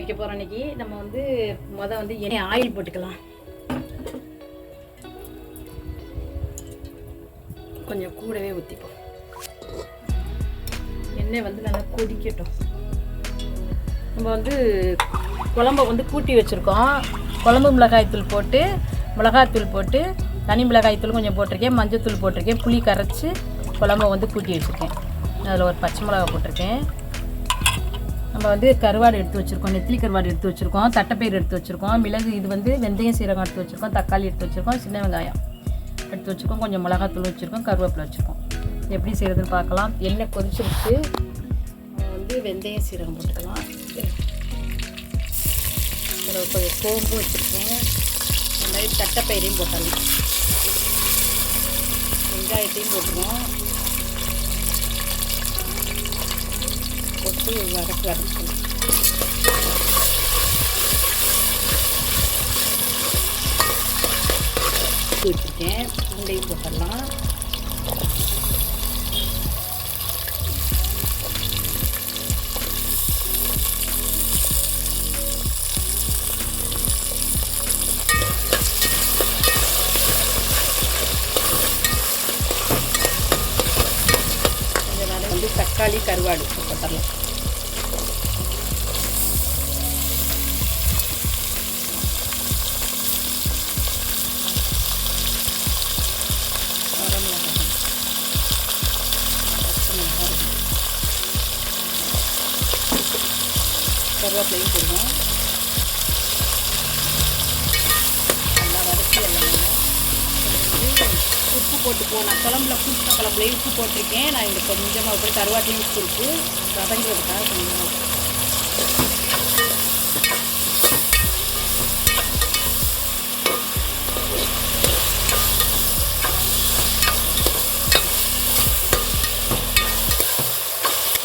வைக்க போகிறோம். இன்றைக்கி நம்ம வந்து வந்து எண்ணெய் ஆயில் போட்டுக்கலாம். கொஞ்சம் கூடவே ஊற்றிப்போம். எண்ணெய் வந்து நல்லா கொதிக்கட்டும். நம்ம வந்து குழம்ப வந்து கூட்டி வச்சுருக்கோம். குழம்பு மிளகாய்த்தூள் போட்டு, மிளகாத்தூள் போட்டு, தனி மிளகாய்த்தூள் கொஞ்சம் போட்டிருக்கேன், மஞ்சத்தூள் போட்டிருக்கேன், புளி கரைச்சி குழம்ப வந்து கூட்டி வச்சுருக்கேன். அதில் ஒரு பச்சை மிளகா போட்டிருக்கேன். நம்ம வந்து கருவாடு எடுத்து வச்சுருக்கோம், நெத்திலி கருவாடு எடுத்து வச்சுருக்கோம், தட்டைப்பயிறு எடுத்து வச்சுருக்கோம், மிளகு இது வந்து வெந்தயம் சீரகம் எடுத்து வச்சுருக்கோம், தக்காளி எடுத்து வச்சுருக்கோம், சின்ன வெங்காயம் எடுத்து வச்சுருக்கோம், கொஞ்சம் மிளகாத்தூள் வச்சுருக்கோம், கருவேப்பிலை வச்சுருக்கோம். எப்படி செய்கிறதுன்னு பார்க்கலாம். எண்ணெய் கொதிச்சுருச்சு. வந்து வெந்தயம் சீரகம் போட்டுக்கலாம். இதில் கொஞ்சம் சோம்பு வச்சுருக்கேன். இந்த மாதிரி தட்டைப்பயிரையும் போட்டலாம். வெங்காயத்தையும் போட்டுருவோம். போட்டு வதக்கி வச்சுருக்கேன். பூண்டையும் போட்டுடலாம். கொஞ்சம் வந்து தக்காளி கருவாடு போட்டுடலாம். கருவேப்பிலையும் போடுவோம். நல்லா வதக்கி எல்லாம் உப்பு போட்டுப்போம். நான் குழம்புலையும் உப்பு போட்டிருக்கேன். நான் இந்த கொஞ்சமாக போய் கருவாட்டிலையும் உப்பு இருக்கு வதங்குறதுக்காக கொஞ்சமாக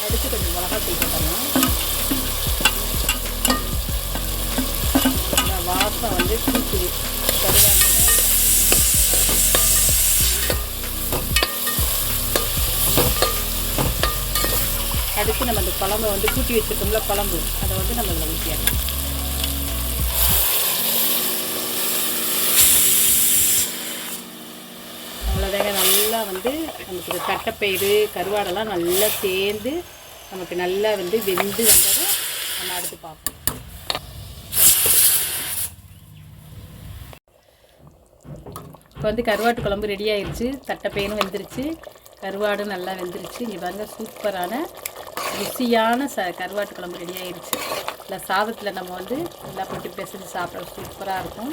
அடுத்து கொஞ்சம் மிளகாத்தூள் போட்டலாம். வாசம் வந்து தூக்குது. அடுத்து நம்ம அந்த குழம்பை வந்து கூட்டி வச்சுருக்கோம்ல குழம்பு, அதை வந்து நம்ம இதில் ஊற்றிடலாம். அவ்வளோதாங்க. நல்லா வந்து நமக்கு தட்டைப்பயிறு கருவாடெல்லாம் நல்லா சேர்ந்து நமக்கு நல்லா வந்து வெந்து வந்ததை நம்ம அடுத்து பார்ப்போம். இப்போ வந்து கருவாட்டு குழம்பு ரெடி ஆயிடுச்சு. தட்டைப்பயிரும் வெந்துருச்சு, கருவாடும் நல்லா வெந்துருச்சு. இங்கே பாருங்க, சூப்பரான ருசியான கருவாட்டு குழம்பு ரெடி ஆயிடுச்சு. இல்லை சாதத்தில் நம்ம வந்து நல்லா போட்டு பிசைஞ்சு சாப்பிட சூப்பராக இருக்கும்.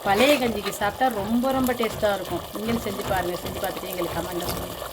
பழைய கஞ்சிக்கு சாப்பிட்டா ரொம்ப ரொம்ப டேஸ்ட்டாக இருக்கும். நீங்களும் செஞ்சு பாருங்கள். செஞ்சு பார்த்துட்டு எங்களுக்கு கமெண்ட்டில் சொல்லுங்கள்.